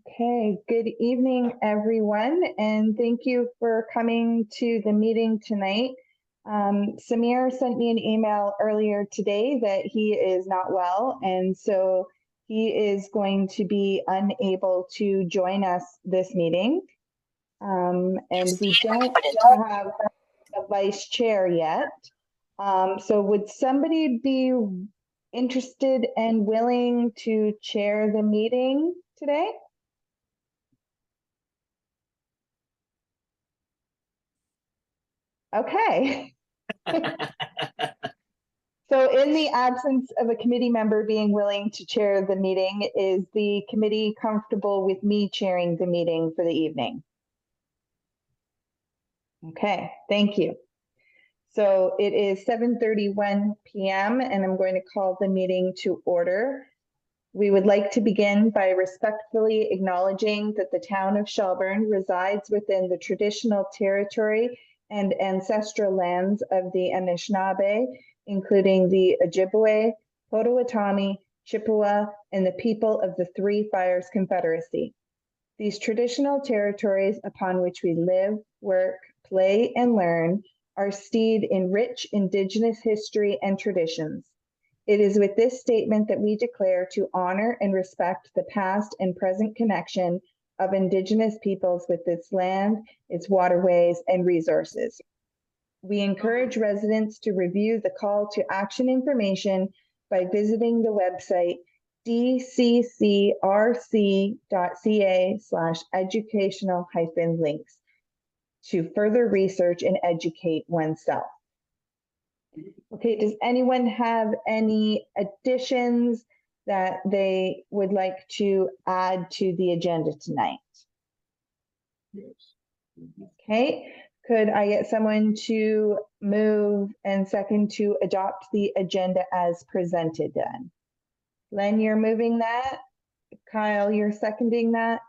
Okay, good evening, everyone, and thank you for coming to the meeting tonight. Samir sent me an email earlier today that he is not well, and so he is going to be unable to join us this meeting. And we don't have a vice chair yet. So would somebody be interested and willing to chair the meeting today? Okay. So in the absence of a committee member being willing to chair the meeting, is the committee comfortable with me chairing the meeting for the evening? Okay, thank you. So it is 7:31 p.m. and I'm going to call the meeting to order. We would like to begin by respectfully acknowledging that the town of Shelburne resides within the traditional territory and ancestral lands of the Anishinaabe, including the Ojibwe, Potawatomi, Chippewa, and the people of the Three Fires Confederacy. These traditional territories upon which we live, work, play, and learn are steeped in rich Indigenous history and traditions. It is with this statement that we declare to honor and respect the past and present connection of Indigenous peoples with this land, its waterways, and resources. We encourage residents to review the call to action information by visiting the website dccrc.ca/educational-links to further research and educate oneself. Okay, does anyone have any additions that they would like to add to the agenda tonight? Okay, could I get someone to move and second to adopt the agenda as presented then? Len, you're moving that. Kyle, you're seconding that.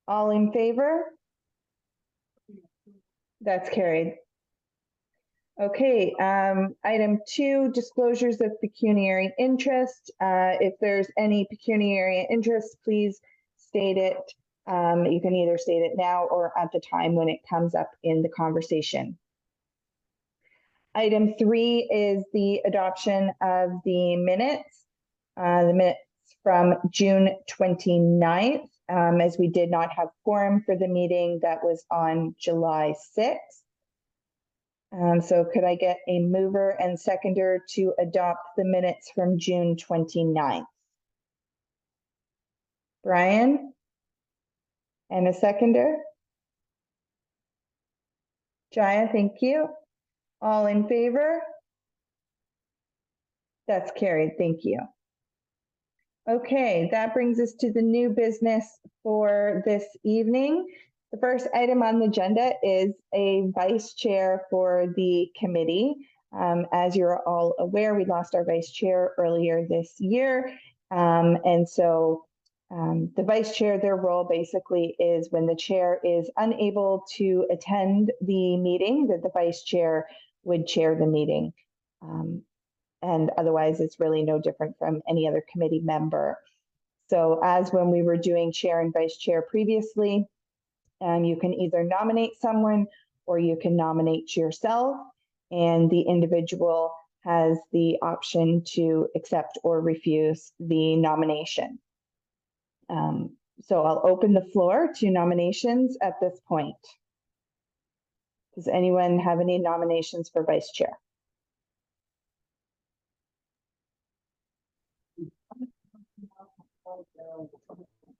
All in favor? That's carried. Okay, item 2, disclosures of pecuniary interest. If there's any pecuniary interest, please state it. You can either state it now or at the time when it comes up in the conversation. Item 3 is the adoption of the minutes from June 29th, as we did not have quorum for the meeting that was on July 6th. So could I get a mover and seconder to adopt the minutes from June 29th? Brian? And a seconder? Jaya, thank you. All in favor? That's carried, thank you. Okay, that brings us to the new business for this evening. The first item on the agenda is a vice chair for the committee. As you're all aware, we lost our vice chair earlier this year. And so the vice chair, their role basically is when the chair is unable to attend the meeting, that the vice chair would chair the meeting. And otherwise, it's really no different from any other committee member. So as when we were doing chair and vice chair previously, you can either nominate someone or you can nominate yourself, and the individual has the option to accept or refuse the nomination. So I'll open the floor to nominations at this point. Does anyone have any nominations for vice chair?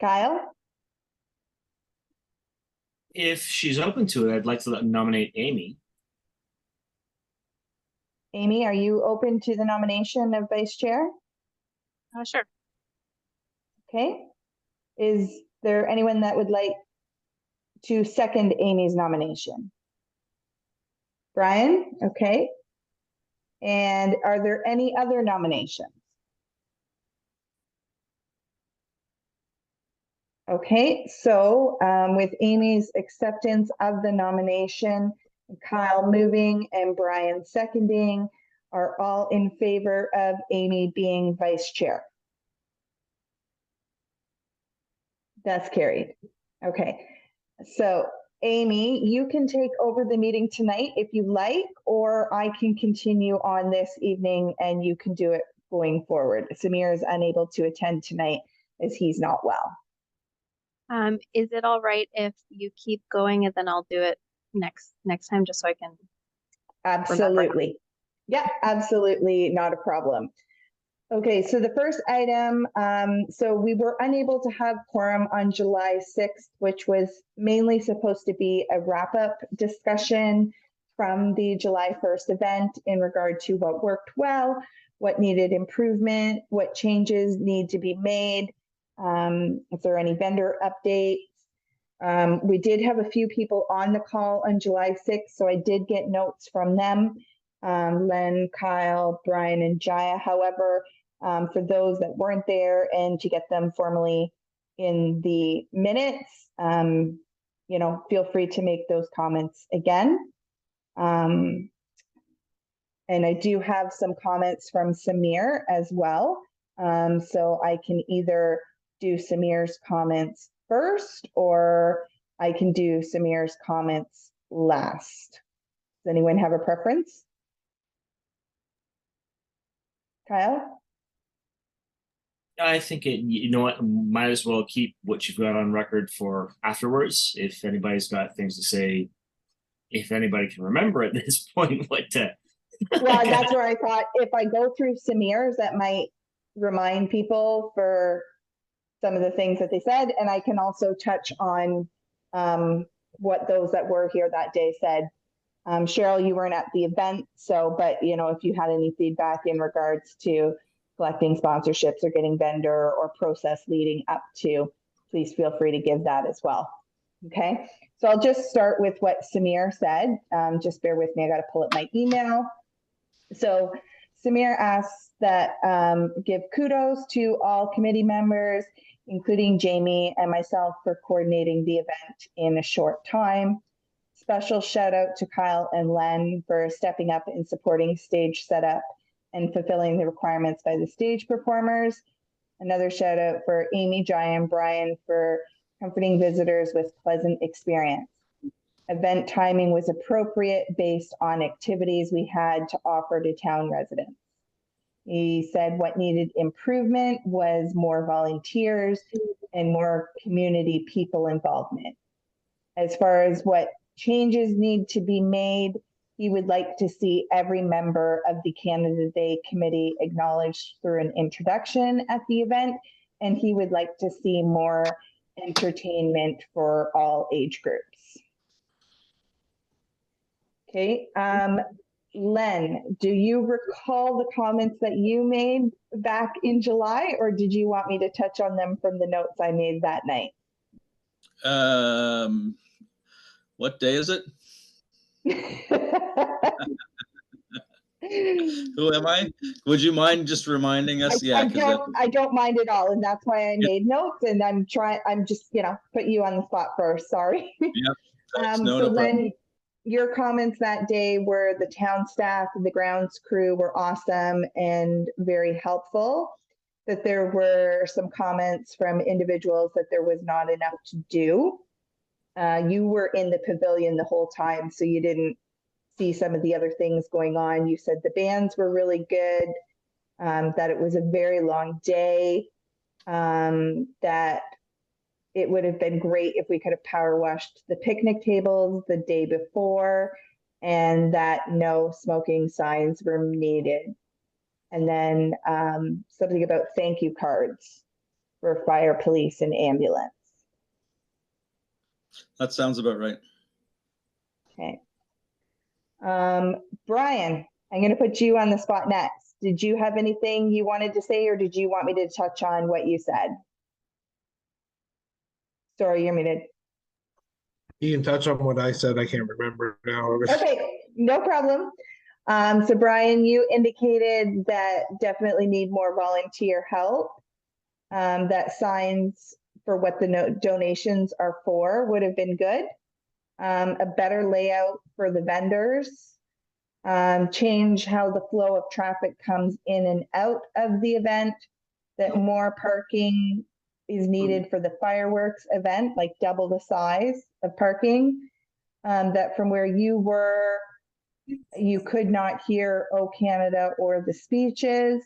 Kyle? If she's open to it, I'd like to nominate Amy. Amy, are you open to the nomination of vice chair? Sure. Okay. Is there anyone that would like to second Amy's nomination? Brian? Okay. And are there any other nominations? Okay, so with Amy's acceptance of the nomination, Kyle moving and Brian seconding, are all in favor of Amy being vice chair? That's carried. Okay. So Amy, you can take over the meeting tonight if you like, or I can continue on this evening and you can do it going forward. Samir is unable to attend tonight as he's not well. Is it all right if you keep going and then I'll do it next time just so I can remember? Absolutely. Yeah, absolutely not a problem. Okay, so the first item, so we were unable to have quorum on July 6th, which was mainly supposed to be a wrap-up discussion from the July 1st event in regard to what worked well, what needed improvement, what changes need to be made, if there are any vendor updates. We did have a few people on the call on July 6th, so I did get notes from them, Len, Kyle, Brian, and Jaya. However, for those that weren't there and to get them formally in the minutes, feel free to make those comments again. And I do have some comments from Samir as well. So I can either do Samir's comments first, or I can do Samir's comments last. Does anyone have a preference? Kyle? I think you know what, might as well keep what you've got on record for afterwards. If anybody's got things to say, if anybody can remember at this point what to. Well, that's where I thought if I go through Samir's, that might remind people for some of the things that they said. And I can also touch on what those that were here that day said. Cheryl, you weren't at the event, but if you had any feedback in regards to collecting sponsorships or getting vendor or process leading up to, please feel free to give that as well. Okay, so I'll just start with what Samir said. Just bear with me, I got to pull up my email. So Samir asks that give kudos to all committee members, including Jamie and myself, for coordinating the event in a short time. Special shout out to Kyle and Len for stepping up and supporting stage setup and fulfilling the requirements by the stage performers. Another shout out for Amy, Jai, and Brian for comforting visitors with pleasant experience. Event timing was appropriate based on activities we had to offer to town residents. He said what needed improvement was more volunteers and more community people involvement. As far as what changes need to be made, he would like to see every member of the Canada Day committee acknowledged through an introduction at the event, and he would like to see more entertainment for all age groups. Okay, Len, do you recall the comments that you made back in July, or did you want me to touch on them from the notes I made that night? What day is it? Who am I? Would you mind just reminding us? I don't mind at all, and that's why I made notes. And I'm just put you on the spot first. Sorry. Yep. So Len, your comments that day were the town staff and the grounds crew were awesome and very helpful. That there were some comments from individuals that there was not enough to do. You were in the pavilion the whole time, so you didn't see some of the other things going on. You said the bands were really good, that it was a very long day, that it would have been great if we could have power washed the picnic tables the day before, and that no smoking signs were needed. And then something about thank you cards for fire, police, and ambulance. That sounds about right. Okay. Brian, I'm going to put you on the spot next. Did you have anything you wanted to say, or did you want me to touch on what you said? Sorry, you're muted. You can touch on what I said. I can't remember now. Okay, no problem. So Brian, you indicated that definitely need more volunteer help. That signs for what the donations are for would have been good. A better layout for the vendors. Change how the flow of traffic comes in and out of the event. That more parking is needed for the fireworks event, like double the size of parking. That from where you were, you could not hear "O Canada" or the speeches.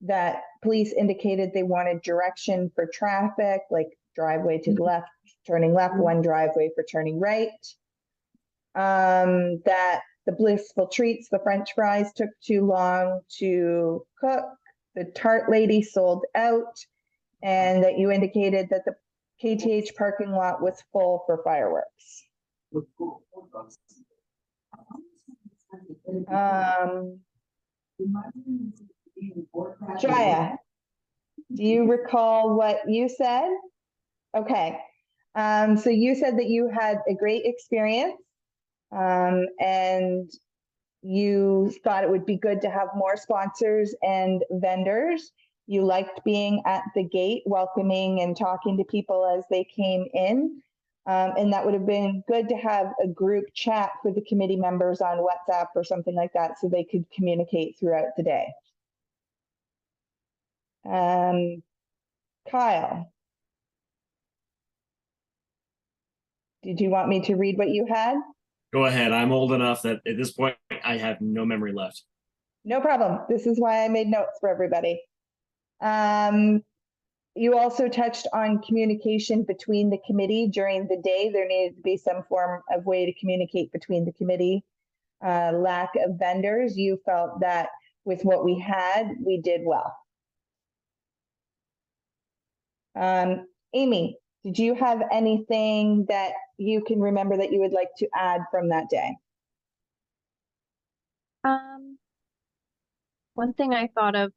That police indicated they wanted direction for traffic, like driveway to the left, turning left, one driveway for turning right. That the blissful treats, the French fries, took too long to cook. The tart lady sold out, and that you indicated that the KTH parking lot was full for fireworks. Jaya, do you recall what you said? Okay. So you said that you had a great experience, and you thought it would be good to have more sponsors and vendors. You liked being at the gate, welcoming and talking to people as they came in. And that would have been good to have a group chat for the committee members on WhatsApp or something like that so they could communicate throughout the day. Kyle, did you want me to read what you had? Go ahead. I'm old enough that at this point I have no memory left. No problem. This is why I made notes for everybody. You also touched on communication between the committee during the day. There needed to be some form of way to communicate between the committee. Lack of vendors. You felt that with what we had, we did well. Amy, did you have anything that you can remember that you would like to add from that day? One thing I thought of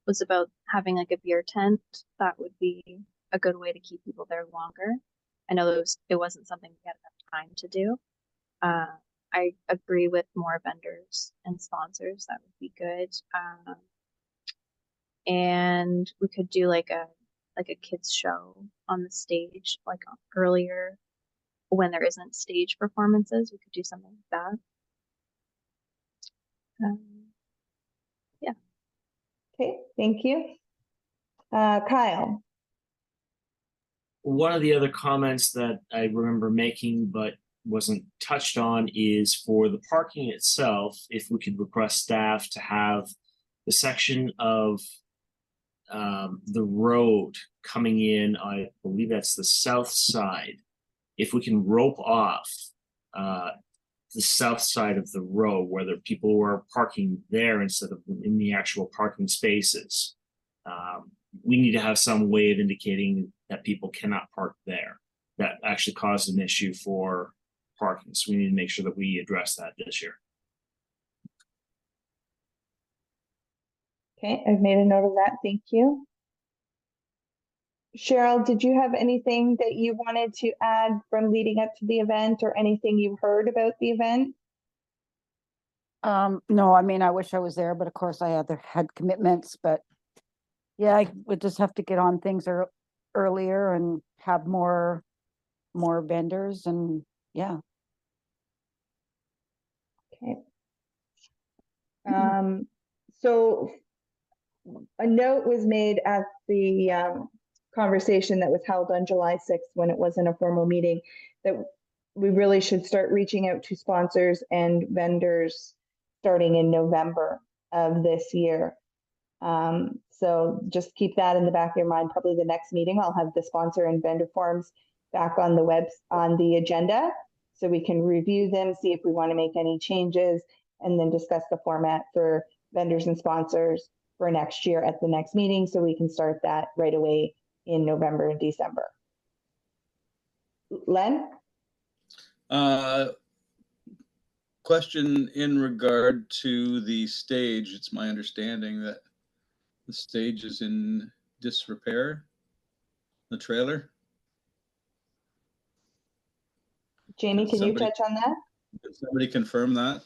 was about having like a beer tent. That would be a good way to keep people there longer. I know it wasn't something we had enough time to do. I agree with more vendors and sponsors. That would be good. And we could do like a kids show on the stage, like earlier when there isn't stage performances. We could do something like that. Yeah. Okay, thank you. Kyle. One of the other comments that I remember making but wasn't touched on is for the parking itself, if we could request staff to have the section of the road coming in, I believe that's the south side. If we can rope off the south side of the road where the people were parking there instead of in the actual parking spaces, we need to have some way of indicating that people cannot park there. That actually caused an issue for parking. So we need to make sure that we address that this year. Okay, I've made a note of that. Thank you. Cheryl, did you have anything that you wanted to add from leading up to the event or anything you heard about the event? No, I mean, I wish I was there, but of course I had commitments, but yeah, I would just have to get on things earlier and have more vendors and yeah. Okay. So a note was made at the conversation that was held on July 6th when it wasn't a formal meeting that we really should start reaching out to sponsors and vendors starting in November of this year. So just keep that in the back of your mind. Probably the next meeting, I'll have the sponsor and vendor forms back on the agenda so we can review them, see if we want to make any changes, and then discuss the format for vendors and sponsors for next year at the next meeting so we can start that right away in November and December. Len? Question in regard to the stage. It's my understanding that the stage is in disrepair, the trailer. Jamie, can you Somebody- touch on that? Can somebody confirm that?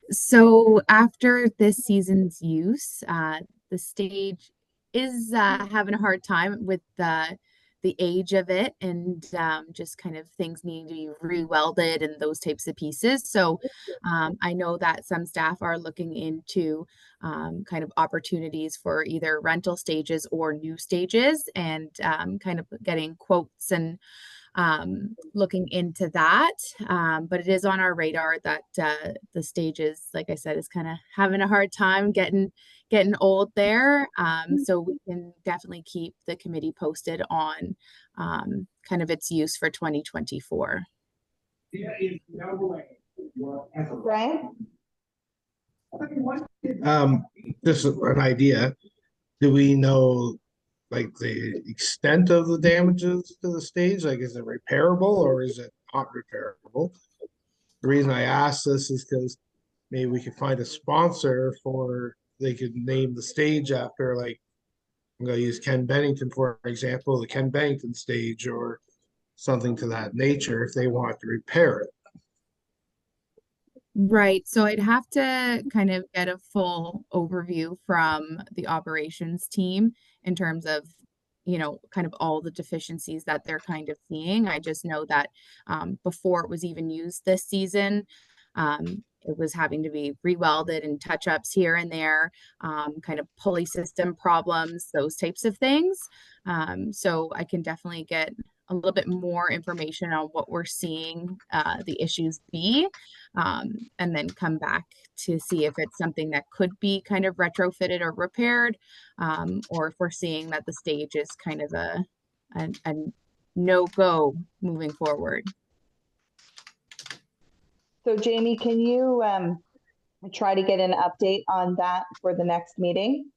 So after this season's use, the stage is having a hard time with the the age of it and just kind of things needing to be re-welded and those types of pieces. So I know that some staff are looking into kind of opportunities for either rental stages or new stages, and kind of getting quotes and looking into that. But it is on our radar that the stages, like I said, is kind of having a hard time getting old there. So we can definitely keep the committee posted on kind of its use for 2024. Brian? Just an idea. Do we know like the extent of the damages to the stage? Like, is it repairable or is it not repairable? The reason I ask this is because maybe we could find a sponsor for, they could name the stage after, like, I'm gonna use Ken Bennington, for example, the Ken Bennington stage or something to that nature if they want to repair it. Right. So I'd have to kind of get a full overview from the operations team in terms of, you know, kind of all the deficiencies that they're kind of seeing. I just know that before it was even used this season, it was having to be re-welded and touch-ups here and there, kind of pulley system problems, those types of things. So I can definitely get a little bit more information on what we're seeing the issues be, and then come back to see if it's something that could be kind of retrofitted or repaired, or if we're seeing that the stage is kind of a no-go moving forward. So Jamie, can you try to get an update on that for the next meeting?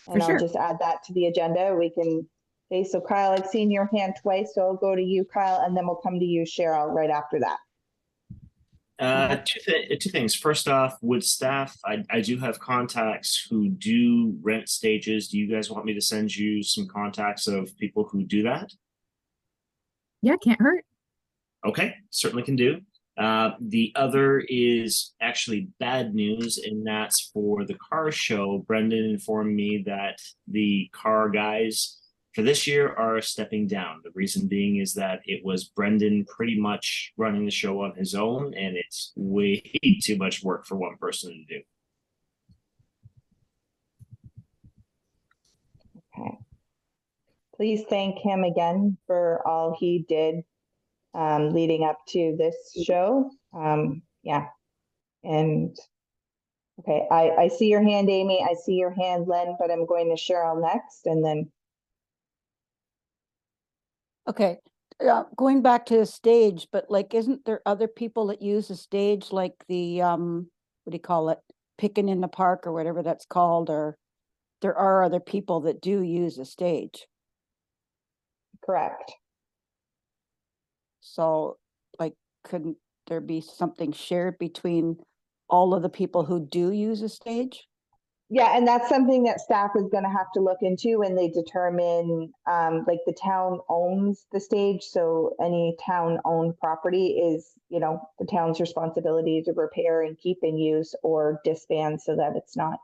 And For sure. I'll just add that to the agenda. We can, okay, so Kyle, I've seen your hand twice, so I'll go to you, Kyle, and then we'll come to you, Cheryl, right after that. Two things. First off, with staff, I do have contacts who do rent stages. Do you guys want me to send you some contacts of people who do that? Yeah, can't hurt. Okay, certainly can do. The other is actually bad news, and that's for the car show. Brendan informed me that the car guys for this year are stepping down. The reason being is that it was Brendan pretty much running the show on his own, and it's way too much work for one person to do. Okay. Please thank him again for all he did leading up to this show. Yeah. And okay, I see your hand, Amy. I see your hand, Len, but I'm going to Cheryl next and then. Okay, going back to the stage, but like, isn't there other people that use the stage, like the, what do you call it? Picking in the park or whatever that's called, or there are other people that do use the stage. Correct. So like, couldn't there be something shared between all of the people who do use a stage? Yeah, and that's something that staff is going to have to look into when they determine, like the town owns the stage. So any town owned property is, you know, the town's responsibility to repair and keep in use or disband so that it's not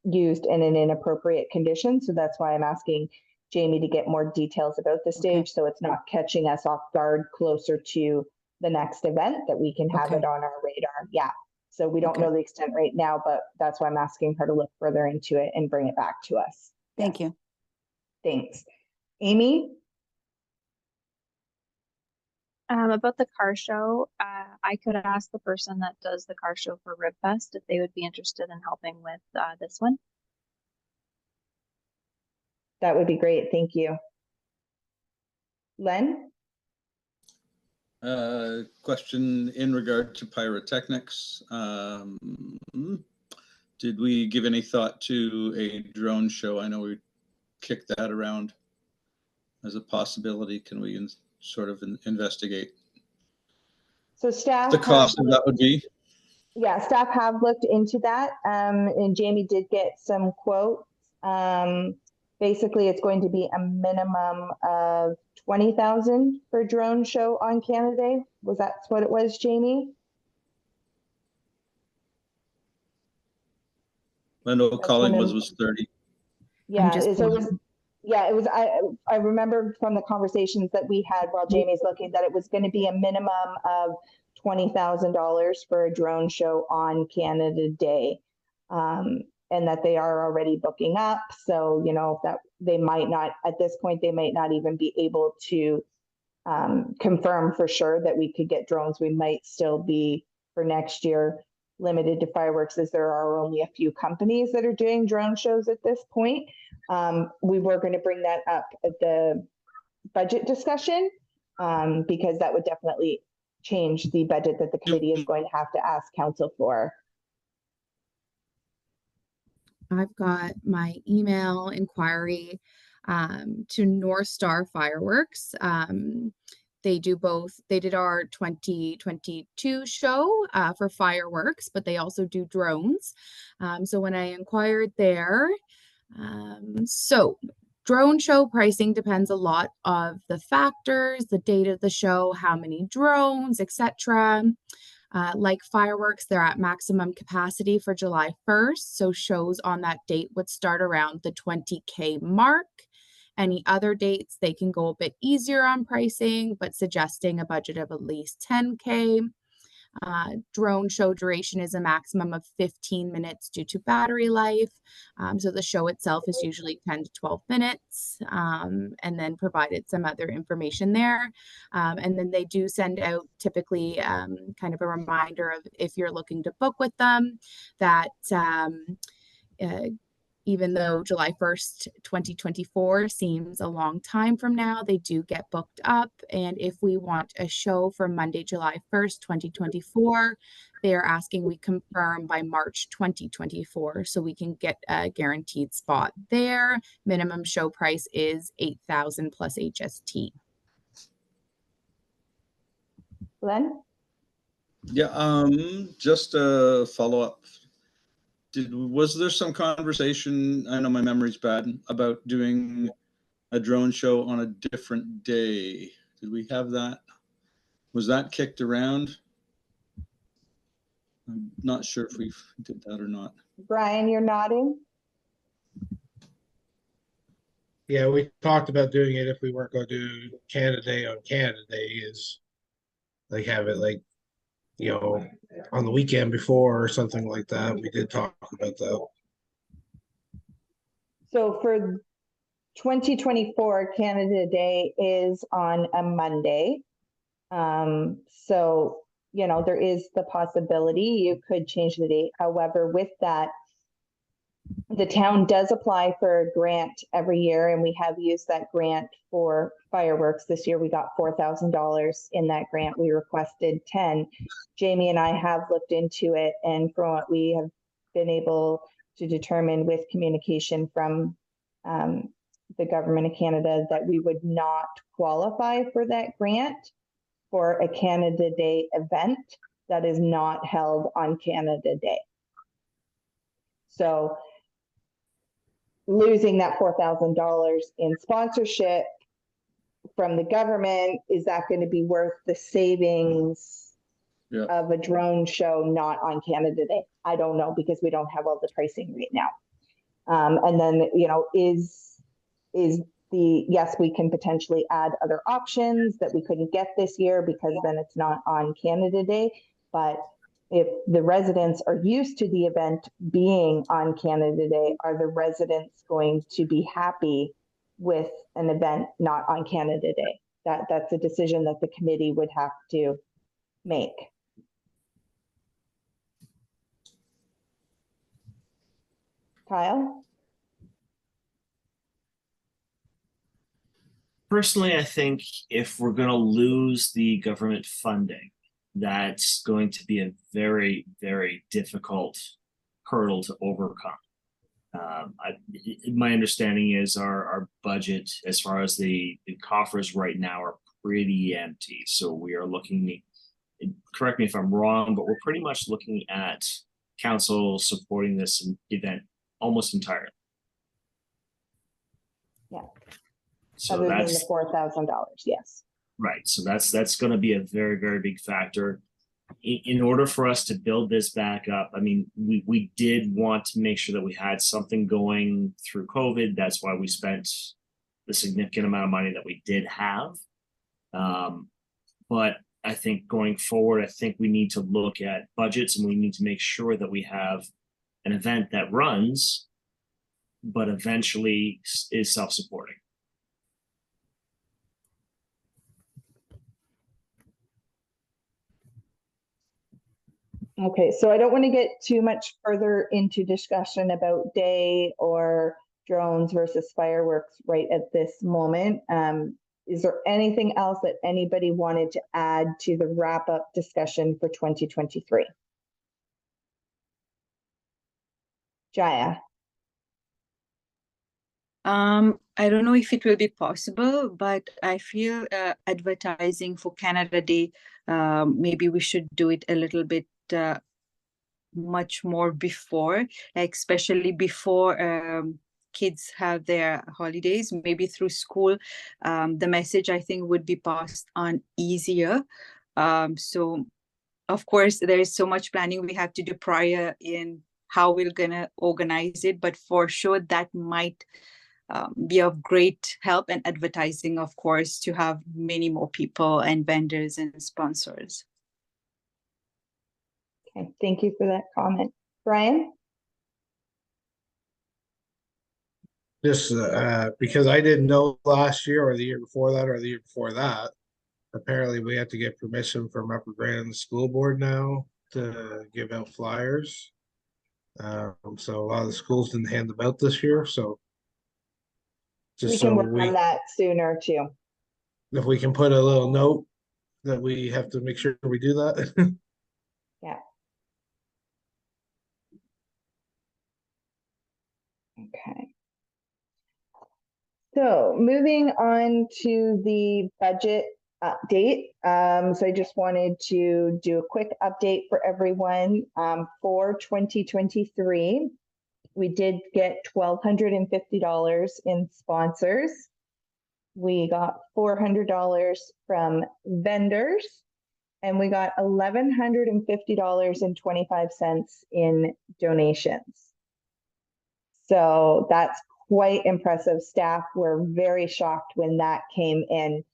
used in an inappropriate condition. So that's why I'm asking Jamie to get more details about the stage. So it's not catching us off guard closer to the next event, that we can have it on our radar. Yeah. So we don't know the extent right now, but that's why I'm asking her to look further into it and bring it back to us. Thank you. Thanks. Amy? About the car show, I could ask the person that does the car show for RibFest if they would be interested in helping with this one. That would be great. Thank you. Len? Question in regard to pyrotechnics. Did we give any thought to a drone show? I know we kicked that around as a possibility. Can we sort of investigate So staff. the cost of that would be? Yeah, staff have looked into that, and Jamie did get some quotes. Basically, it's going to be a minimum of 20,000 for drone show on Canada Day. Was that what it was, Jamie? I know That's Collingwood one of- was 30. Yeah, just so it was, Yeah, it was, I remember from the conversations that we had while Jamie's looking, that it was going to be a minimum of $20,000 for a drone show on Canada Day. And that they are already booking up. So, you know, that they might not, at this point, they might not even be able to confirm for sure that we could get drones. We might still be for next year limited to fireworks, as there are only a few companies that are doing drone shows at this point. We were going to bring that up at the budget discussion because that would definitely change the budget that the committee is going to have to ask council for. I've got my email inquiry to North Star Fireworks. They do both. They did our 2022 show for fireworks, but they also do drones. So when I inquired there, so drone show pricing depends a lot of the factors, the date of the show, how many drones, etc. Like fireworks, they're at maximum capacity for July 1st. So shows on that date would start around the 20K mark. Any other dates, they can go a bit easier on pricing, but suggesting a budget of at least 10K. Drone show duration is a maximum of 15 minutes due to battery life. So the show itself is usually 10 to 12 minutes, and then provided some other information there. And then they do send out typically kind of a reminder of if you're looking to book with them that even though July 1st, 2024 seems a long time from now, they do get booked up. And if we want a show for Monday, July 1st, 2024, they are asking we confirm by March 2024 so we can get a guaranteed spot there. Minimum show price is $8,000 plus HST. Glenn? Yeah, just a follow-up. Was there some conversation, I know my memory's bad, about doing a drone show on a different day? Did we have that? Was that kicked around? I'm not sure if we did that or not. Brian, you're nodding? Yeah, we talked about doing it if we weren't going to do Canada Day on Canada Day, is like have it like, you know, on the weekend before or something like that. We did talk about that. So for 2024, Canada Day is on a Monday. So, you know, there is the possibility you could change the date. However, with that, the town does apply for a grant every year, and we have used that grant for fireworks. This year we got $4,000 in that grant. We requested 10. Jamie and I have looked into it, and from what we have been able to determine with communication from the government of Canada, that we would not qualify for that grant for a Canada Day event that is not held on Canada Day. So losing that $4,000 in sponsorship from the government, is that going to be worth the savings of a drone show not on Canada Day? I don't know, because we don't have all the pricing right now. And then, you know, yes, we can potentially add other options that we couldn't get this year because then it's not on Canada Day. But if the residents are used to the event being on Canada Day, are the residents going to be happy with an event not on Canada Day? That's a decision that the committee would have to make. Kyle? Personally, I think if we're going to lose the government funding, that's going to be a very, very difficult hurdle to overcome. My understanding is our budget, as far as the coffers right now, are pretty empty. So we are looking, correct me if I'm wrong, but we're pretty much looking at council supporting this event almost entirely. Yeah. So other that's than the $4,000, yes. right. So that's going to be a very, very big factor. In order for us to build this back up, I mean, we did want to make sure that we had something going through COVID. That's why we spent the significant amount of money that we did have. But I think going forward, I think we need to look at budgets, and we need to make sure that we have an event that runs, but eventually is self-supporting. Okay, so I don't want to get too much further into discussion about day or drones versus fireworks right at this moment. Is there anything else that anybody wanted to add to the wrap-up discussion for 2023? Jaya? I don't know if it will be possible, but I feel advertising for Canada Day, maybe we should do it a little bit much more before, like especially before kids have their holidays, maybe through school. The message, I think, would be passed on easier. So of course, there is so much planning we have to do prior in how we're gonna organize it, but for sure that might be of great help, and advertising, of course, to have many more people and vendors and sponsors. Okay, thank you for that comment. Brian? Just because I didn't know last year or the year before that or the year before that, apparently we have to get permission from Upper Grand School Board now to give out flyers. So a lot of the schools didn't hand them out this year, so We just can so work on that sooner too. if we can put a little note that we have to make sure we do that. Yeah. Okay. So moving on to the budget update. So I just wanted to do a quick update for everyone for 2023. We did get $1,250 in sponsors. We got $400 from vendors, and we got $1,150.25 in donations. So that's quite impressive. Staff were very shocked when that came in.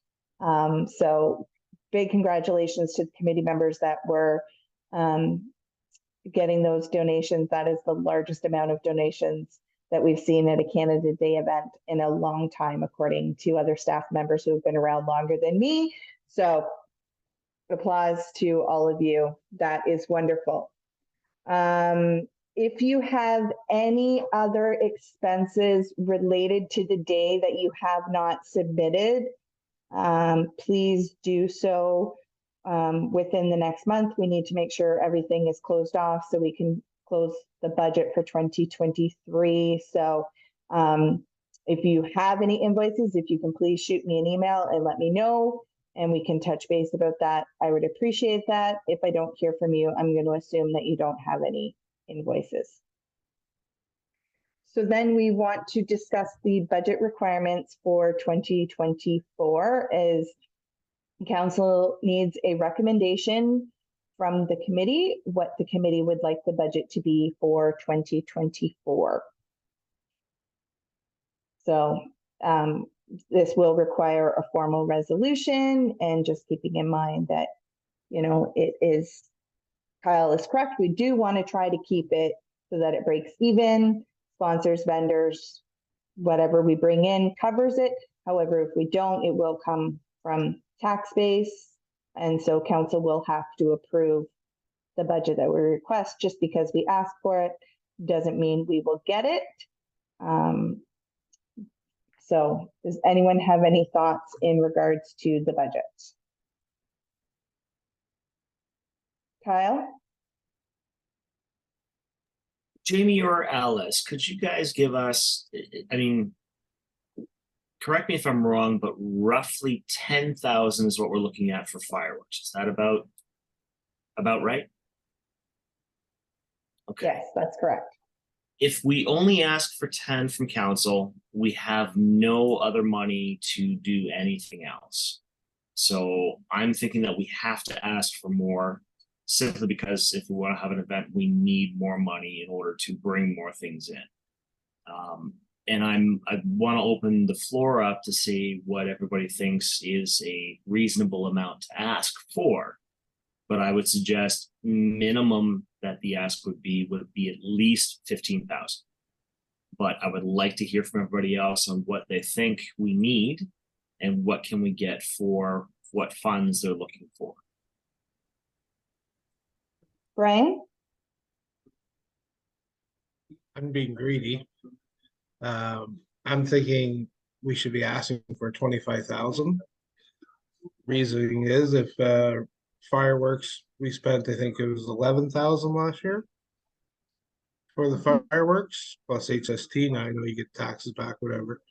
So big congratulations to the committee members that were getting those donations. That is the largest amount of donations that we've seen at a Canada Day event in a long time, according to other staff members who have been around longer than me. So applause to all of you. That is wonderful. If you have any other expenses related to the day that you have not submitted, please do so within the next month. We need to make sure everything is closed off so we can close the budget for 2023. So if you have any invoices, if you can please shoot me an email and let me know, and we can touch base about that. I would appreciate that. If I don't hear from you, I'm going to assume that you don't have any invoices. So then we want to discuss the budget requirements for 2024 as council needs a recommendation from the committee, what the committee would like the budget to be for 2024. So this will require a formal resolution, and just keeping in mind that, you know, it is, Kyle is correct. We do want to try to keep it so that it breaks even. Sponsors, vendors, whatever we bring in covers it. However, if we don't, it will come from tax base. And so council will have to approve the budget that we request. Just because we ask for it doesn't mean we will get it. So does anyone have any thoughts in regards to the budget? Kyle? Jamie or Alice, could you guys give us, I mean, correct me if I'm wrong, but roughly 10,000 is what we're looking at for fireworks. Is that about right? Okay. Yes, that's correct. If we only ask for 10 from council, we have no other money to do anything else. So I'm thinking that we have to ask for more, simply because if we want to have an event, we need more money in order to bring more things in. and I want to open the floor up to see what everybody thinks is a reasonable amount to ask for. But I would suggest minimum that the ask would be at least 15,000. But I would like to hear from everybody else on what they think we need and what can we get for what funds they're looking for. Brian? I'm being greedy. I'm thinking we should be asking for 25,000. Reasoning is if fireworks, we spent, I think it was 11,000 last year for the fireworks plus HST. Now I know you get taxes back, whatever.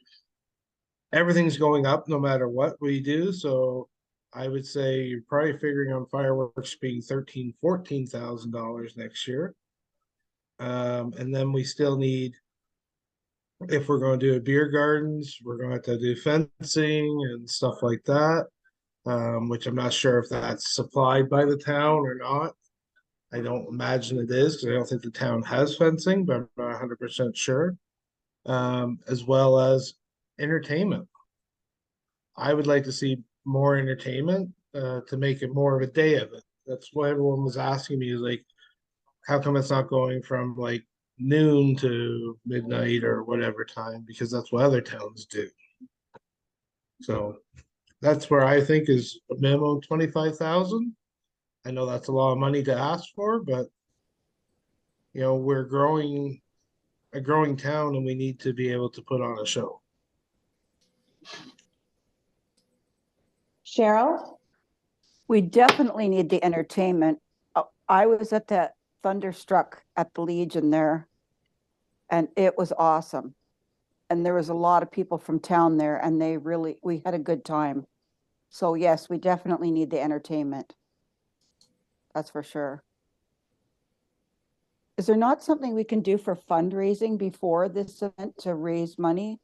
Everything's going up no matter what we do. So I would say you're probably figuring on fireworks being $14,000 next year. And then we still need, if we're going to do beer gardens, we're going to have to do fencing and stuff like that, which I'm not sure if that's supplied by the town or not. I don't imagine it is because I don't think the town has fencing, but I'm not 100% sure. As well as entertainment. I would like to see more entertainment to make it more of a day of it. That's why everyone was asking me, is like, how come it's not going from like noon to midnight or whatever time? Because that's what other towns do. So that's where I think is a minimum 25,000. I know that's a lot of money to ask for, but you know, we're a growing town and we need to be able to put on a show. Cheryl? We definitely need the entertainment. I was at that Thunderstruck at the Legion there, and it was awesome. And there was a lot of people from town there, and we had a good time. So yes, we definitely need the entertainment. That's for sure. Is there not something we can do for fundraising before this event to raise money?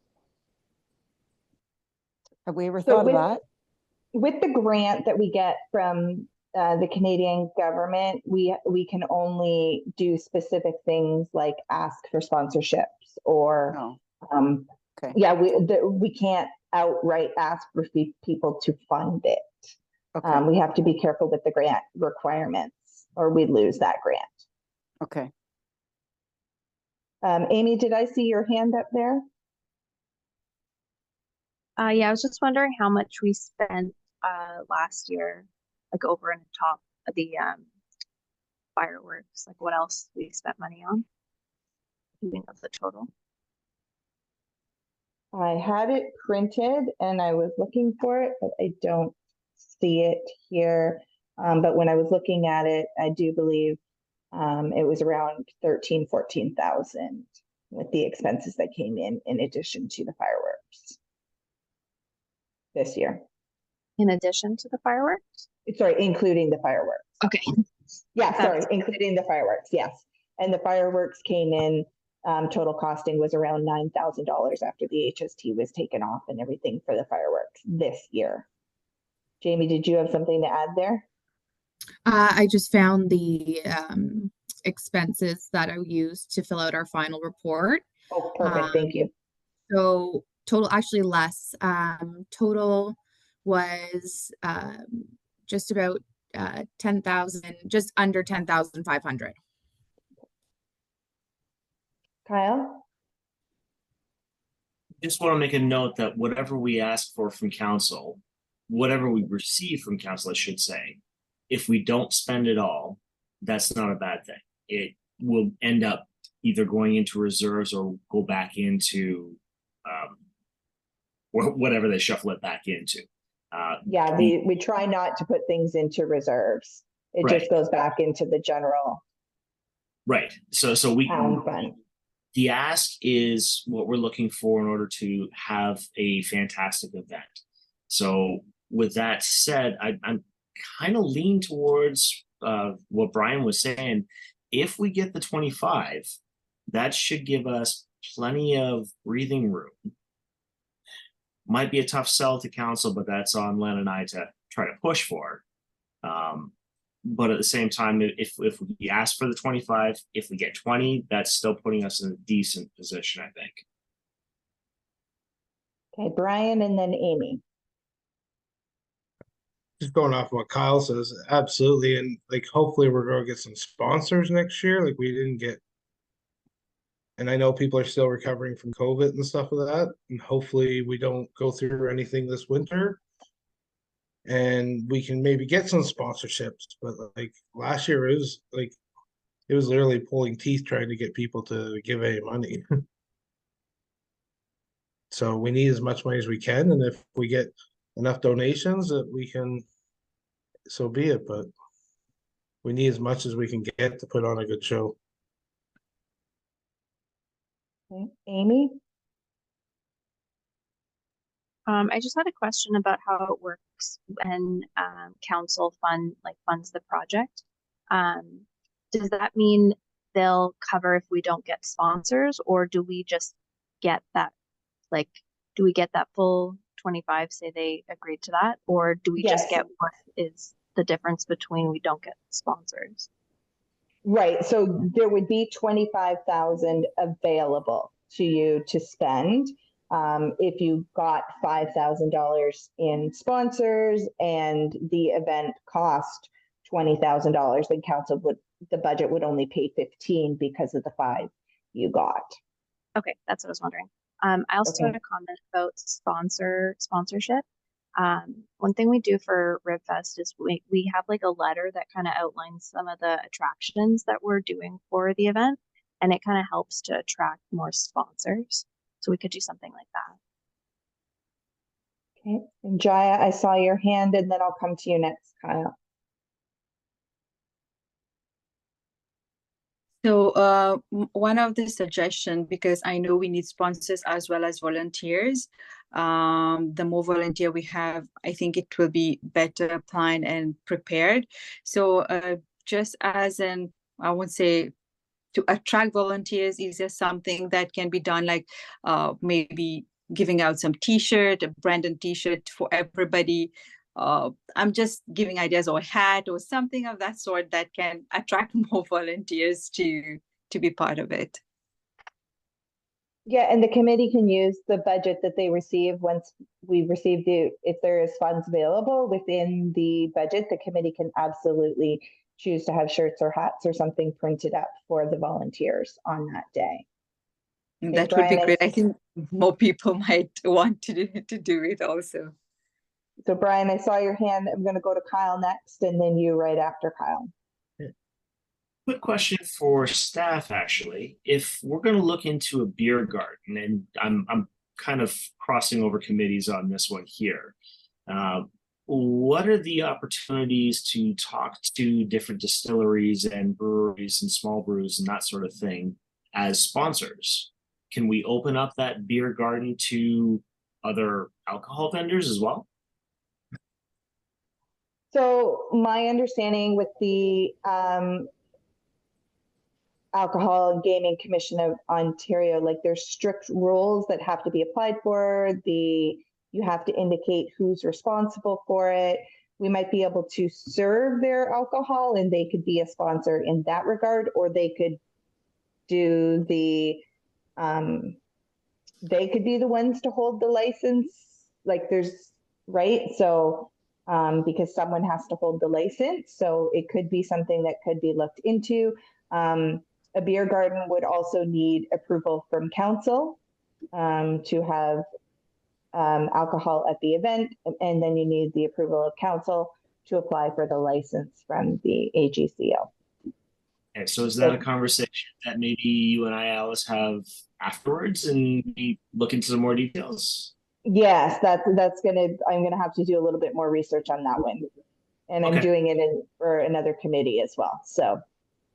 Have we ever thought of that? With the grant that we get from the Canadian government, we can only do specific things like ask for sponsorships or, Okay. yeah, we can't outright ask for people to fund it. Okay. We have to be careful with the grant requirements or we lose that grant. Okay. Amy, did I see your hand up there? Yeah, I was just wondering how much we spent last year, like over and top of the fireworks, like what else we spent money on. Do you know the total? I had it printed and I was looking for it, but I don't see it here. But when I was looking at it, I do believe it was around 14,000 with the expenses that came in addition to the fireworks this year. In addition to the fireworks? Sorry, including the fireworks. Okay. Yeah, sorry, including the fireworks, yes. And the fireworks came in, total costing was around $9,000 after the HST was taken off and everything for the fireworks this year. Jamie, did you have something to add there? I just found the expenses that I used to fill out our final report. Oh, perfect, thank you. So total, actually less. Total was just about 10,000, just under 10,500. Kyle? Just want to make a note that whatever we ask for from council, whatever we receive from council, I should say, if we don't spend it all, that's not a bad thing. It will end up either going into reserves or go back into whatever they shuffle it back into. Yeah, we try not to put things into reserves. It Right. just goes back into the general Right. So we town fund. the ask is what we're looking for in order to have a fantastic event. So with that said, I'm kind of lean towards what Brian was saying. If we get the 25, that should give us plenty of breathing room. Might be a tough sell to council, but that's on Len and I to try to push for. But at the same time, if we ask for the 25, if we get 20, that's still putting us in a decent position, I think. Okay, Brian and then Amy. Just going off what Kyle says, absolutely, and like hopefully we're gonna get some sponsors next year, like we didn't get. And I know people are still recovering from COVID and stuff like that, and hopefully we don't go through anything this winter. And we can maybe get some sponsorships, but like last year it was like, it was literally pulling teeth trying to get people to give any money. So we need as much money as we can, and if we get enough donations that we can, so be it, but we need as much as we can get to put on a good show. Okay, Amy? I just had a question about how it works when council funds the project. Does that mean they'll cover if we don't get sponsors, or do we just get that, like, do we get that full 25, say they agreed to that, or do we just Yes. get what is the difference between we don't get sponsors? Right, so there would be 25,000 available to you to spend. If you got $5,000 in sponsors and the event cost $20,000, then the budget would only pay 15 because of the 5 you got. Okay, that's what I was wondering. I also had Okay. a comment about sponsorship. One thing we do for RibFest is we have like a letter that kind of outlines some of the attractions that we're doing for the event, and it kind of helps to attract more sponsors. So we could do something like that. Okay, and Jaya, I saw your hand, and then I'll come to you next, Kyle. So one of the suggestions, because I know we need sponsors as well as volunteers, the more volunteer we have, I think it will be better planned and prepared. So just as an, I would say, to attract volunteers, is there something that can be done, like maybe giving out some t-shirt, a Brandon t-shirt for everybody? I'm just giving ideas, or a hat or something of that sort that can attract more volunteers to be part of it. Yeah, and the committee can use the budget that they receive once we receive if there is funds available within the budget, the committee can absolutely choose to have shirts or hats or something printed up for the volunteers on that day. And Okay, that would be Brian, great. I think more people might want to do it also. So Brian, I saw your hand. I'm going to go to Kyle next, and then you right after Kyle. Quick question for staff, actually. If we're going to look into a beer garden, and I'm kind of crossing over committees on this one here, what are the opportunities to talk to different distilleries and breweries and small brews and that sort of thing as sponsors? Can we open up that beer garden to other alcohol vendors as well? So my understanding with the Alcohol and Gaming Commission of Ontario, like there's strict rules that have to be applied for. You have to indicate who's responsible for it. We might be able to serve their alcohol and they could be a sponsor in that regard, or they could do they could be the ones to hold the license. Like right? So because someone has to hold the license. So it could be something that could be looked into. A beer garden would also need approval from council to have alcohol at the event, and then you need the approval of council to apply for the license from the AGCO. Okay, so is that a conversation that maybe you and I, Alice, have afterwards and we look into some more details? Yes, I'm gonna have to do a little bit more research on that one. And I'm Okay. doing it for another committee as well. So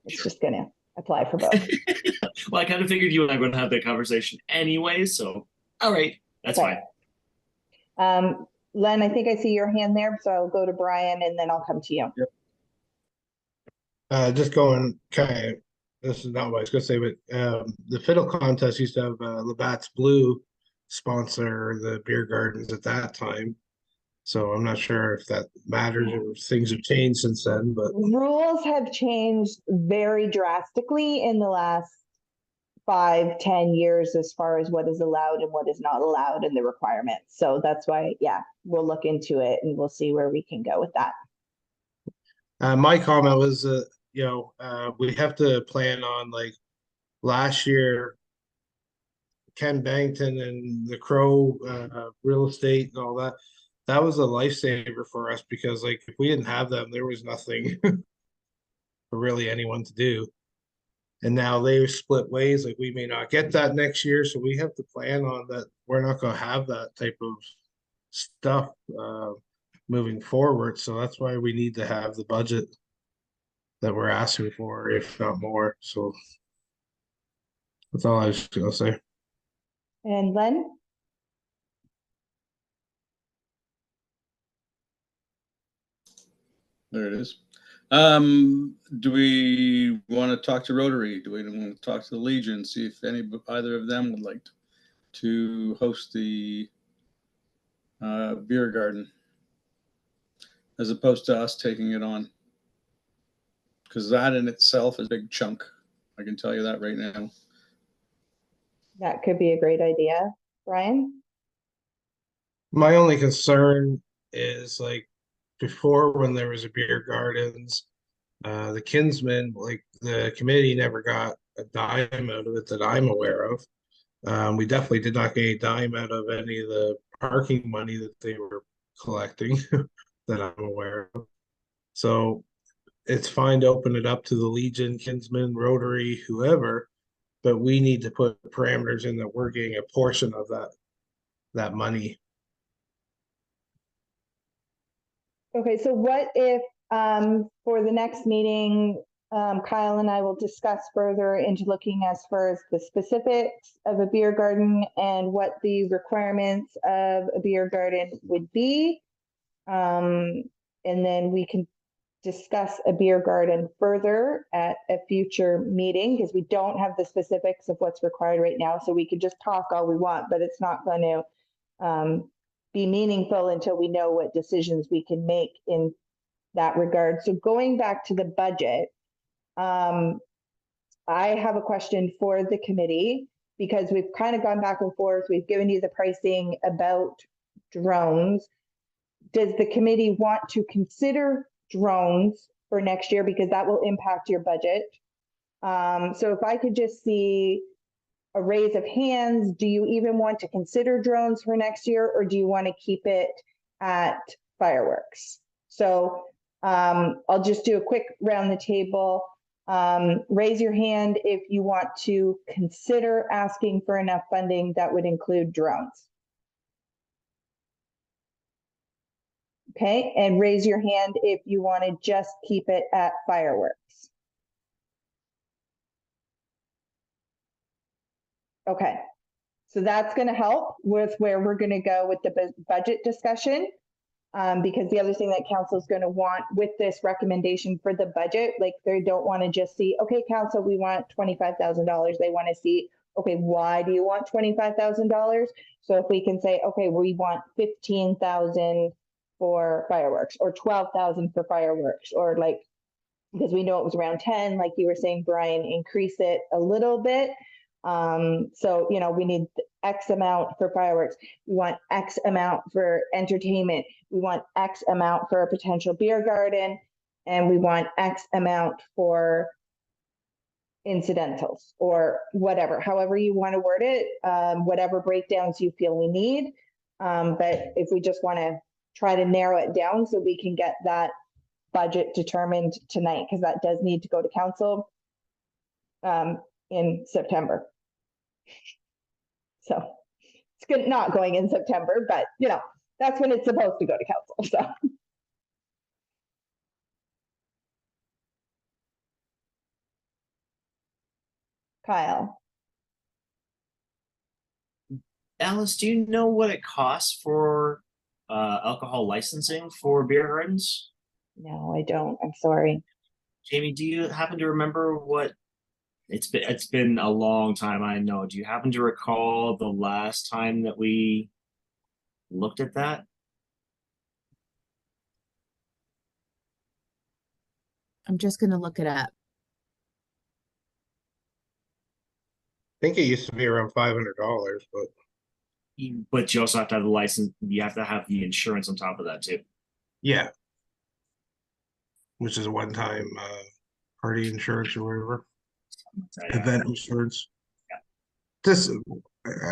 it's just gonna apply for both. Well, I kind of figured you and I were going to have that conversation anyway, so all right, that's Okay. fine. Len, I think I see your hand there, so I'll go to Brian and then I'll come to you. Yep. Just going kind of, this is not what I was gonna say, but the fiddle contest used to have Labatt's Blue sponsor the beer gardens at that time. So I'm not sure if that matters or if things have changed since then, but Rules have changed very drastically in the last 5-10 years as far as what is allowed and what is not allowed in the requirements. So that's why, yeah, we'll look into it and we'll see where we can go with that. My comment was, we have to plan on, like, last year, Ken Bangton and the Crow real estate and all that. That was a lifesaver for us because, like, if we didn't have them, there was nothing for really anyone to do. And now they've split ways. Like, we may not get that next year, so we have to plan on that. We're not going to have that type of stuff moving forward. So that's why we need to have the budget that we're asking for, if not more. So that's all I was going to say. And Len? There it is. Do we want to talk to Rotary? Do we want to talk to the Legion? See if either of them would like to host the beer garden, as opposed to us taking it on, because that in itself is a big chunk. I can tell you that right now. That could be a great idea. Brian? My only concern is, like, before, when there was a beer gardens, the Kinsmen, like, the committee never got a dime out of it that I'm aware of. We definitely did not get a dime out of any of the parking money that they were collecting that I'm aware of. So it's fine to open it up to the Legion, Kinsmen, Rotary, whoever, but we need to put parameters in that we're getting a portion of that money. Okay, so what if, for the next meeting, Kyle and I will discuss further into looking as far as the specifics of a beer garden and what the requirements of a beer garden would be. And then we can discuss a beer garden further at a future meeting, because we don't have the specifics of what's required right now. So we could just talk all we want, but it's not going to be meaningful until we know what decisions we can make in that regard. So going back to the budget, I have a question for the committee, because we've kind of gone back and forth. We've given you the pricing about drones. Does the committee want to consider drones for next year, because that will impact your budget? So if I could just see a raise of hands, do you even want to consider drones for next year, or do you want to keep it at fireworks? So I'll just do a quick round the table. Raise your hand if you want to consider asking for enough funding that would include drones. Okay, and raise your hand if you want to just keep it at fireworks. Okay, so that's going to help with where we're going to go with the budget discussion. Because the other thing that council is going to want with this recommendation for the budget, like, they don't want to just see, okay, council, we want $25,000. They want to see, okay, why do you want $25,000? So if we can say, okay, we want 15,000 for fireworks, or 12,000 for fireworks, or, like, because we know it was around 10, like you were saying, Brian, increase it a little bit. So, we need X amount for fireworks. We want X amount for entertainment. We want X amount for a potential beer garden. And we want X amount for incidentals, or whatever, however you want to word it, whatever breakdowns you feel we need. But if we just want to try to narrow it down so we can get that budget determined tonight, because that does need to go to council in September. So it's good, not going in September, but that's when it's supposed to go to council. So Kyle. Alice, do you know what it costs for alcohol licensing for beer gardens? No, I don't. I'm sorry. Jamie, do you happen to remember what it's been a long time, I know. Do you happen to recall the last time that we looked at that? I'm just gonna look it up. think it used to be around $500, but But you also have to have the license. You have to have the insurance on top of that too. yeah. Which is a one-time party insurance or whatever, event insurance. Yeah. This,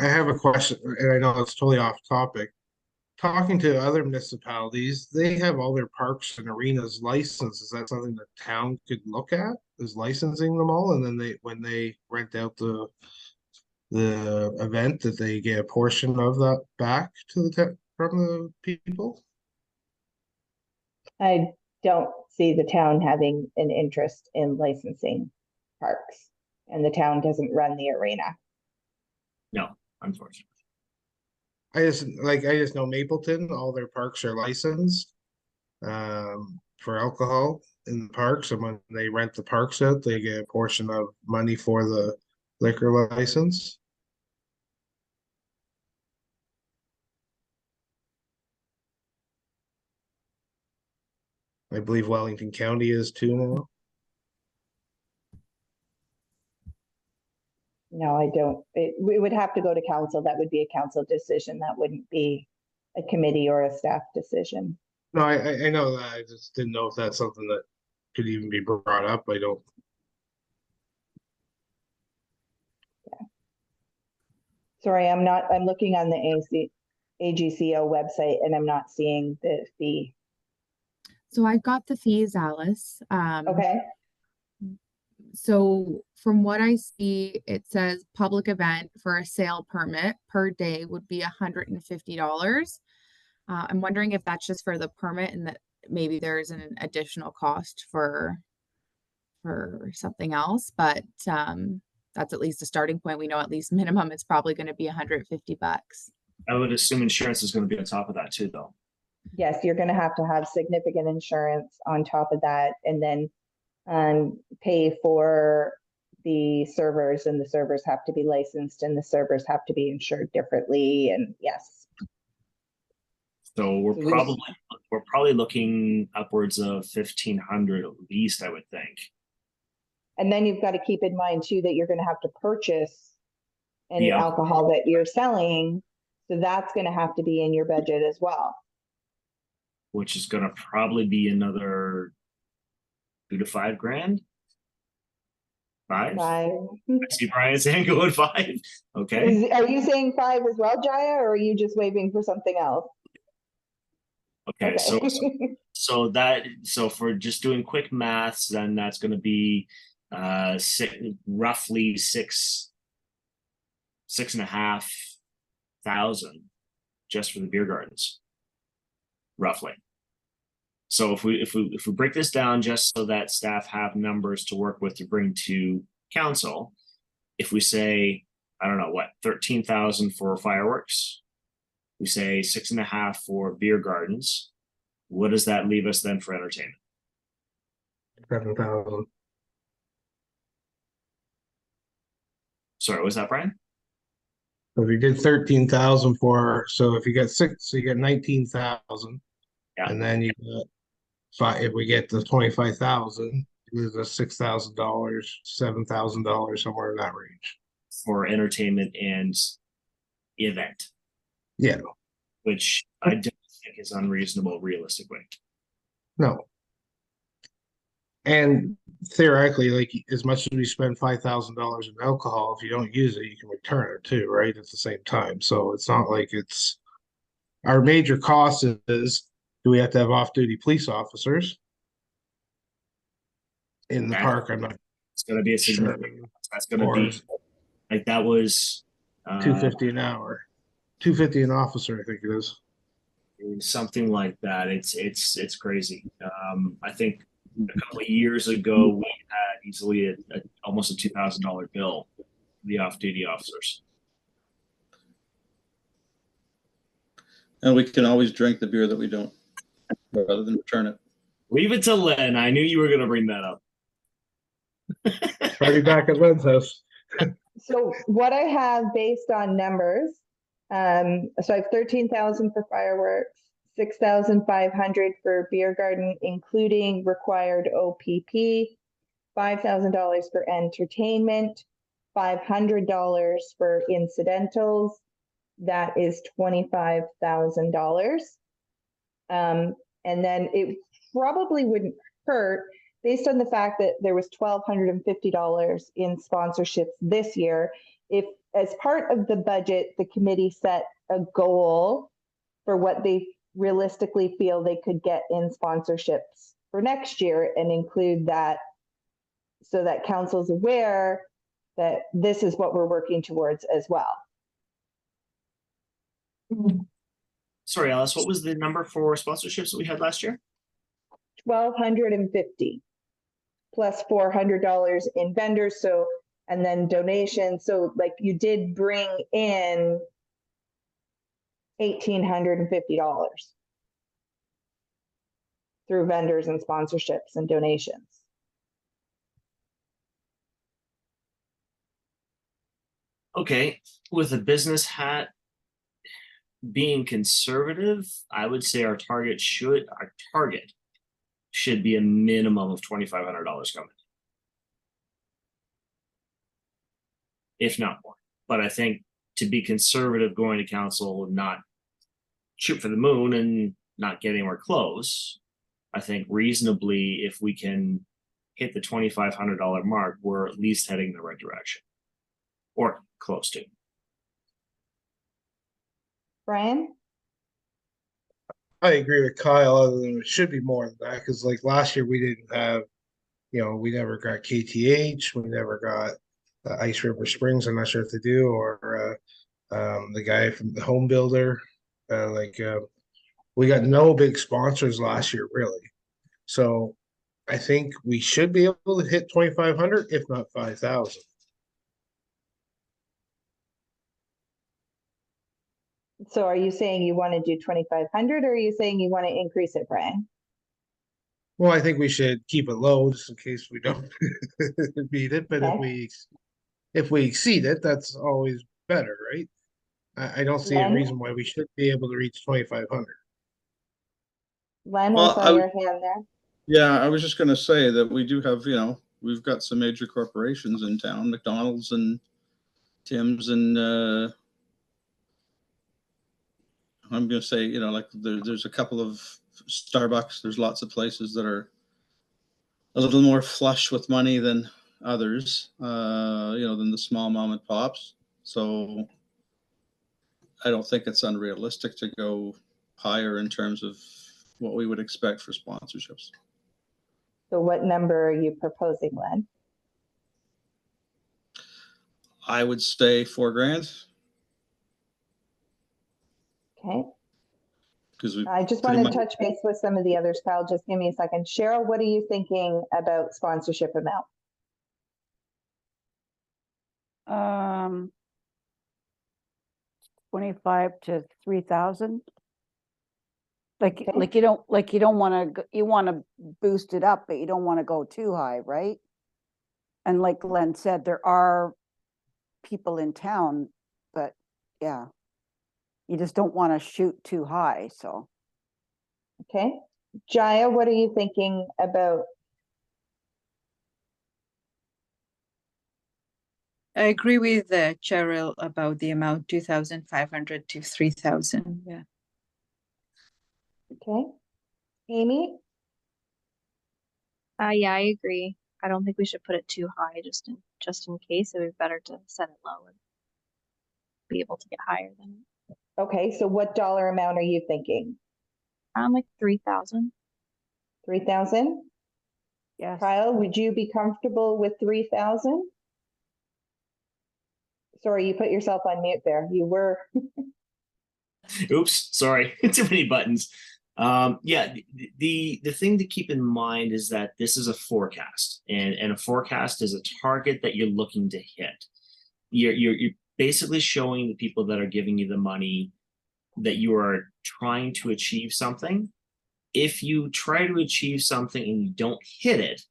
I have a question, and I know it's totally off topic. Talking to other municipalities, they have all their parks and arenas licensed. Is that something the town could look at? Is licensing them all, and then when they rent out the event, that they get a portion of that back to the from the people? I don't see the town having an interest in licensing parks, and the town doesn't run the arena. No, unfortunately. I just know Mapleton, all their parks are licensed for alcohol in the parks, and when they rent the parks out, they get a portion of money for the liquor license. I believe Wellington County is too now. No, I don't. We would have to go to council. That would be a council decision. That wouldn't be a committee or a staff decision. No, I know that. I just didn't know if that's something that could even be brought up. I don't. Sorry, I'm looking on the AGCO website and I'm not seeing the fee. So I've got the fees, Alice. Okay, So from what I see, it says public event for a sale permit per day would be $150. I'm wondering if that's just for the permit and that maybe there's an additional cost for something else, but that's at least a starting point. We know at least minimum it's probably going to be $150. I would assume insurance is going to be on top of that too, though. yes, you're gonna have to have significant insurance on top of that, and then pay for the servers, and the servers have to be licensed, and the servers have to be insured differently, and yes. So we're So there's- probably looking upwards of 1,500 at least, I would think. And then you've got to keep in mind too, that you're gonna have to purchase any Yeah. alcohol that you're selling, so that's gonna have to be in your budget as well. Which is going to probably be another $2 to $5 grand. Five. I see Brian saying go at 5. Okay. Are you saying 5 as well, Jaya, or are you just waving for something else? Okay. So for just doing quick maths, then that's going to be roughly 6,500 just for the beer gardens, roughly. So if we break this down just so that staff have numbers to work with to bring to council, if we say, I don't know what, 13,000 for fireworks, we say 6,500 for beer gardens, what does that leave us then for entertainment? 7,000. Sorry, was that Brian? So if you did 13,000 so if you get 6, so you get 19,000. Yeah. And then you got 5, if we get the 25,000, there's a $6,000, $7,000, somewhere in that range. For entertainment and event, Yeah, which I don't think is unreasonable realistically. no. And theoretically, like as much as we spend $5,000 in alcohol, if you don't use it, you can return it too, right? At the same time. So it's not like it's our major cost is, do we have to have off-duty police officers in the park? I'm not It's going to be a sure. significant. That's going to be like that was $250 an hour, $250 an officer, I think it is. something like that. It's crazy. I think a couple of years ago we had easily almost a $2,000 bill for the off-duty officers. And we can always drink the beer that we don't, rather than return it. Leave it to Len. I knew you were going to bring that up. Already back at Len's house. So what I have based on numbers, so I have 13,000 for fireworks, 6,500 for beer garden, including required OPP, $5,000 for entertainment, $500 for incidentals. That is $25,000. And then it probably wouldn't hurt, based on the fact that there was $1,250 in sponsorships this year, if as part of the budget, the committee set a goal for what they realistically feel they could get in sponsorships for next year and include that so that council's aware that this is what we're working towards as well. Sorry, Alice, what was the number for sponsorships that we had last year? $1,250 plus $400 in vendors. So, and then donations. So like you did bring in $1,850 through vendors and sponsorships and donations. Okay, with a business hat, being conservative, I would say our target should be a minimum of $2,500 coming, if not more. But I think to be conservative, going to council, not shoot for the moon and not get anywhere close, I think reasonably, if we can hit the $2,500 mark, we're at least heading in the right direction, or close to. Brian? I agree with Kyle, other than it should be more than that, because like last year we didn't have, we never got KTH, we never got Ice River Springs, I'm not sure if they do, or the guy from the home builder. We got no big sponsors last year, really. So I think we should be able to hit 2,500, if not 5,000. So are you saying you want to do 2,500 or are you saying you want to increase it, Brian? Well, I think we should keep it low just in case we don't beat it. But Okay. if we exceed it, that's always better, right? I don't see a Len? reason why we shouldn't be able to reach 2,500. Len, I Well, saw your hand there. Yeah, I was just gonna say that we do have, we've got some major corporations in town, McDonald's and Tim's, and I'm gonna say, like there's a couple of Starbucks. There's lots of places that are a little more flush with money than others, than the small mom and pops. So I don't think it's unrealistic to go higher in terms of what we would expect for sponsorships. So what number are you proposing, Len? I would say $4,000. Okay. Because we I just pretty want to much- touch base with some of the others, Kyle. Just give me a second. Cheryl, what are you thinking about sponsorship amount? 25 to 3,000. Okay. You don't want to, you want to boost it up, but you don't want to go too high, right? And like Len said, there are people in town, but yeah, you just don't want to shoot too high, so. Okay. Jaya, what are you thinking about? I agree with Cheryl about the amount 2,500 to 3,000. Yeah. Okay. Amy? Yeah, I agree. I don't think we should put it too high, just in case. It would be better to set it low and be able to get higher than Okay, so what dollar amount are you thinking? like 3,000. 3,000? Yes. Kyle, would you be comfortable with 3,000? Sorry, you put yourself on mute there. You were. Oops, sorry, too many buttons. The thing to keep in mind is that this is a forecast, and a forecast is a target that you're looking to hit. You're basically showing the people that are giving you the money that you are trying to achieve something. If you try to achieve something and you don't hit it,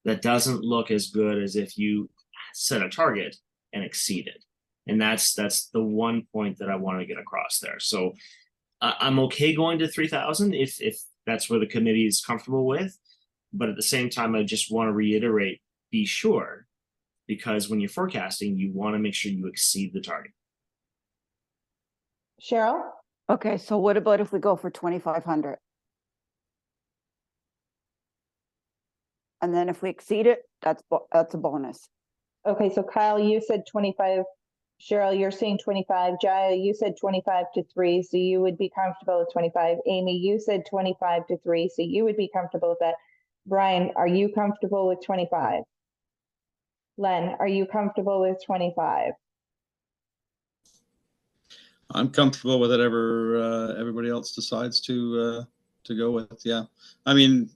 that doesn't look as good as if you set a target and exceed it. And that's the one point that I want to get across there. So I'm okay going to 3,000 if that's where the committee is comfortable with. But at the same time, I just want to reiterate, be sure, because when you're forecasting, you want to make sure you exceed the target. Cheryl? Okay, so what about if we go for 2,500? And then if we exceed it, that's a bonus. Okay, so Kyle, you said 25. Cheryl, you're saying 25. Jaya, you said 25 to 3, so you would be comfortable with 25. Amy, you said 25 to 3, so you would be comfortable with that. Brian, are you comfortable with 25? Len, are you comfortable with 25? I'm comfortable with whatever everybody else decides to go with. Yeah, I mean,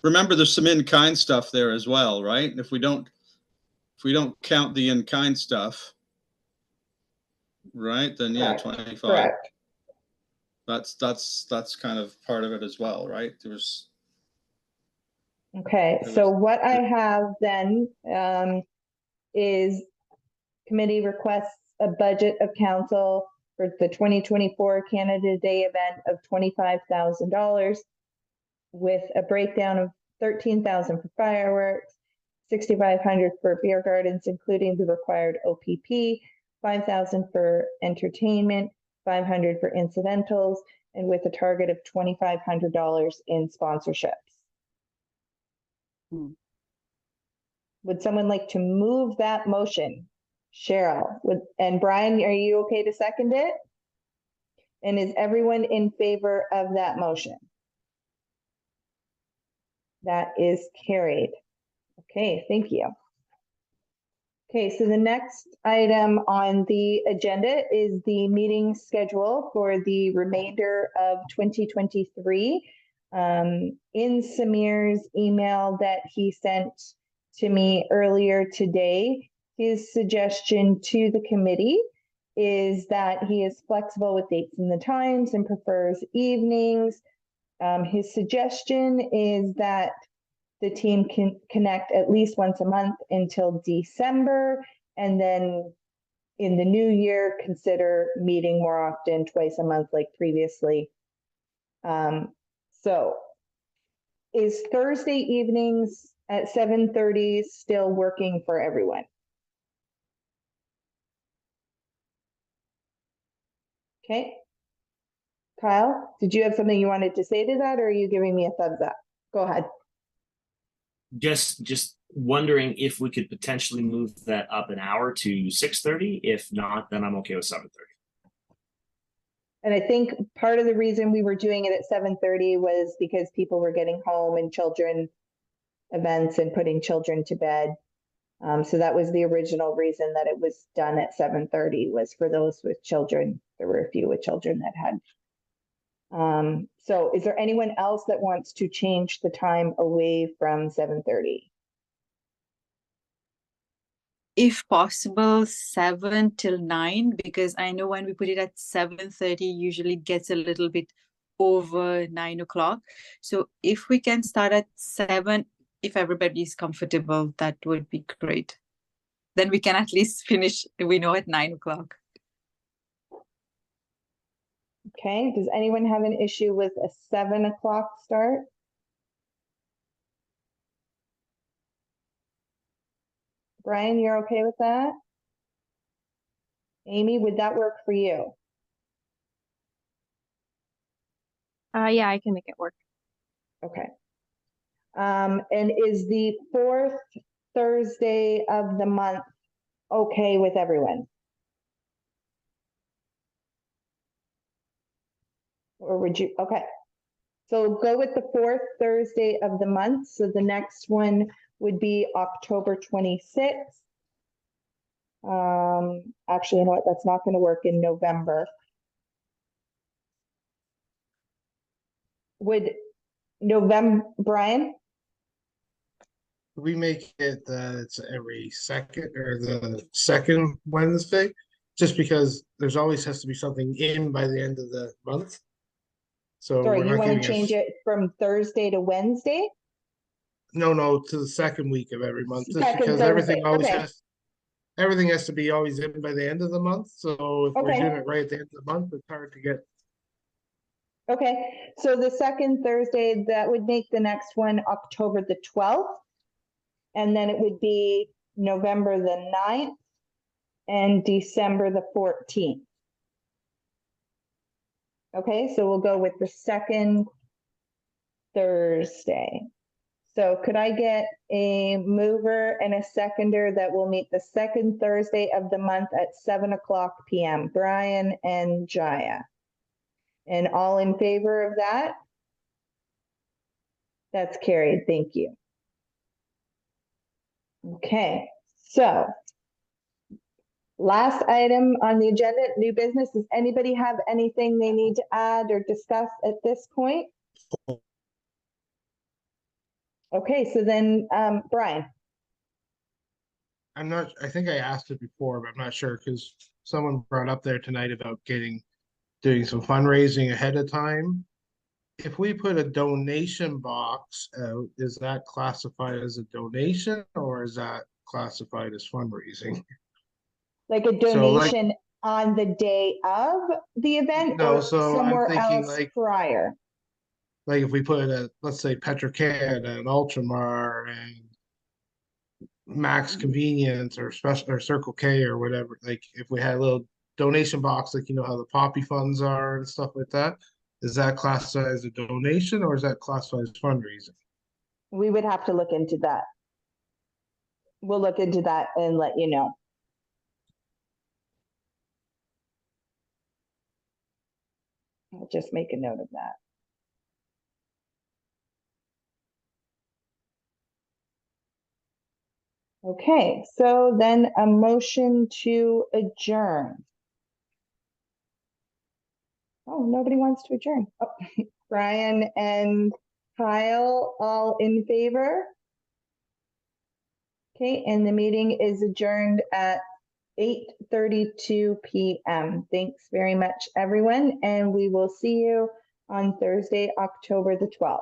remember there's some in-kind stuff there as well, right? If we don't count the in-kind stuff, right? Then yeah, Correct. 25. Correct. That's kind of part of it as well, right? Okay, There so was- what I have then is committee requests a budget of council for the 2024 Canada Day event of $25,000 with a breakdown of 13,000 for fireworks, 6,500 for beer gardens, including the required OPP, 5,000 for entertainment, 500 for incidentals, and with a target of $2,500 in sponsorships. Would someone like to move that motion? Cheryl, and Brian, are you okay to second it? And is everyone in favor of that motion? That is carried. Okay, thank you. Okay, so the next item on the agenda is the meeting schedule for the remainder of 2023. In Samir's email that he sent to me earlier today, his suggestion to the committee is that he is flexible with dates and the times and prefers evenings. His suggestion is that the team can connect at least once a month until December, and then in the new year, consider meeting more often, twice a month like previously. So is Thursday evenings at 7:30 still working for everyone? Okay. Kyle, did you have something you wanted to say to that, or are you giving me a thumbs up? Go ahead. Just wondering if we could potentially move that up an hour to 6:30. If not, then I'm okay with 7:30. And I think part of the reason we were doing it at 7:30 was because people were getting home and children events and putting children to bed. So that was the original reason that it was done at 7:30, was for those with children. There were a few with children that had. So is there anyone else that wants to change the time away from 7:30? If possible, 7 till 9, because I know when we put it at 7:30, usually it gets a little bit over 9 o'clock. So if we can start at 7, if everybody is comfortable, that would be great. Then we can at least finish, we know, at 9 o'clock. Okay, does anyone have an issue with a 7 o'clock start? Brian, you're okay with that? Amy, would that work for you? Yeah, I can make it work. Okay. And is the 4th Thursday of the month okay with everyone? Or would you, okay. So go with the 4th Thursday of the month. So the next one would be October 26th. Actually, you know what? That's not going to work in November. Would November, Brian? We make it that it's every second or the second Wednesday, just because there's always has to be something in by the end of the month. So Sorry, we're you not want to giving change it from Thursday to Wednesday? No, to the second week of every month, just Second because Thursday, everything always okay. everything has to be always in by the end of the month. So if we're Okay. doing it right at the end of the month, it's hard to get. Okay, so the second Thursday, that would make the next one October the 12th. And then it would be November the 9th, and December the 14th. Okay, so we'll go with the second Thursday. So could I get a mover and a seconder that will meet the second Thursday of the month at 7:00 PM? Brian and Jaya. And all in favor of that? That's carried, thank you. Okay, so last item on the agenda, new business. Does anybody have anything they need to add or discuss at this point? Okay, so then, Brian, I'm not, I think I asked it before, but I'm not sure because someone brought up there tonight about doing some fundraising ahead of time. If we put a donation box out, is that classified as a donation or is that classified as fundraising? like a So, like- donation on the day of the event No, or so I'm somewhere thinking else like- prior? Like if we put let's say Petrocan and Ultramar and Max Convenience or Special or Circle K or whatever, like if we had a little donation box, like you know how the Poppy funds are and stuff like that, is that classified as a donation or is that classified as fundraising? We would have to look into that. We'll look into that and let you know. I'll just make a note of that. Okay, so then a motion to adjourn. Oh, nobody wants to adjourn. Oh, Brian and Kyle, all in favor? Okay, and the meeting is adjourned at 8:32 PM. Thanks very much, everyone, and we will see you on Thursday, October the 12th.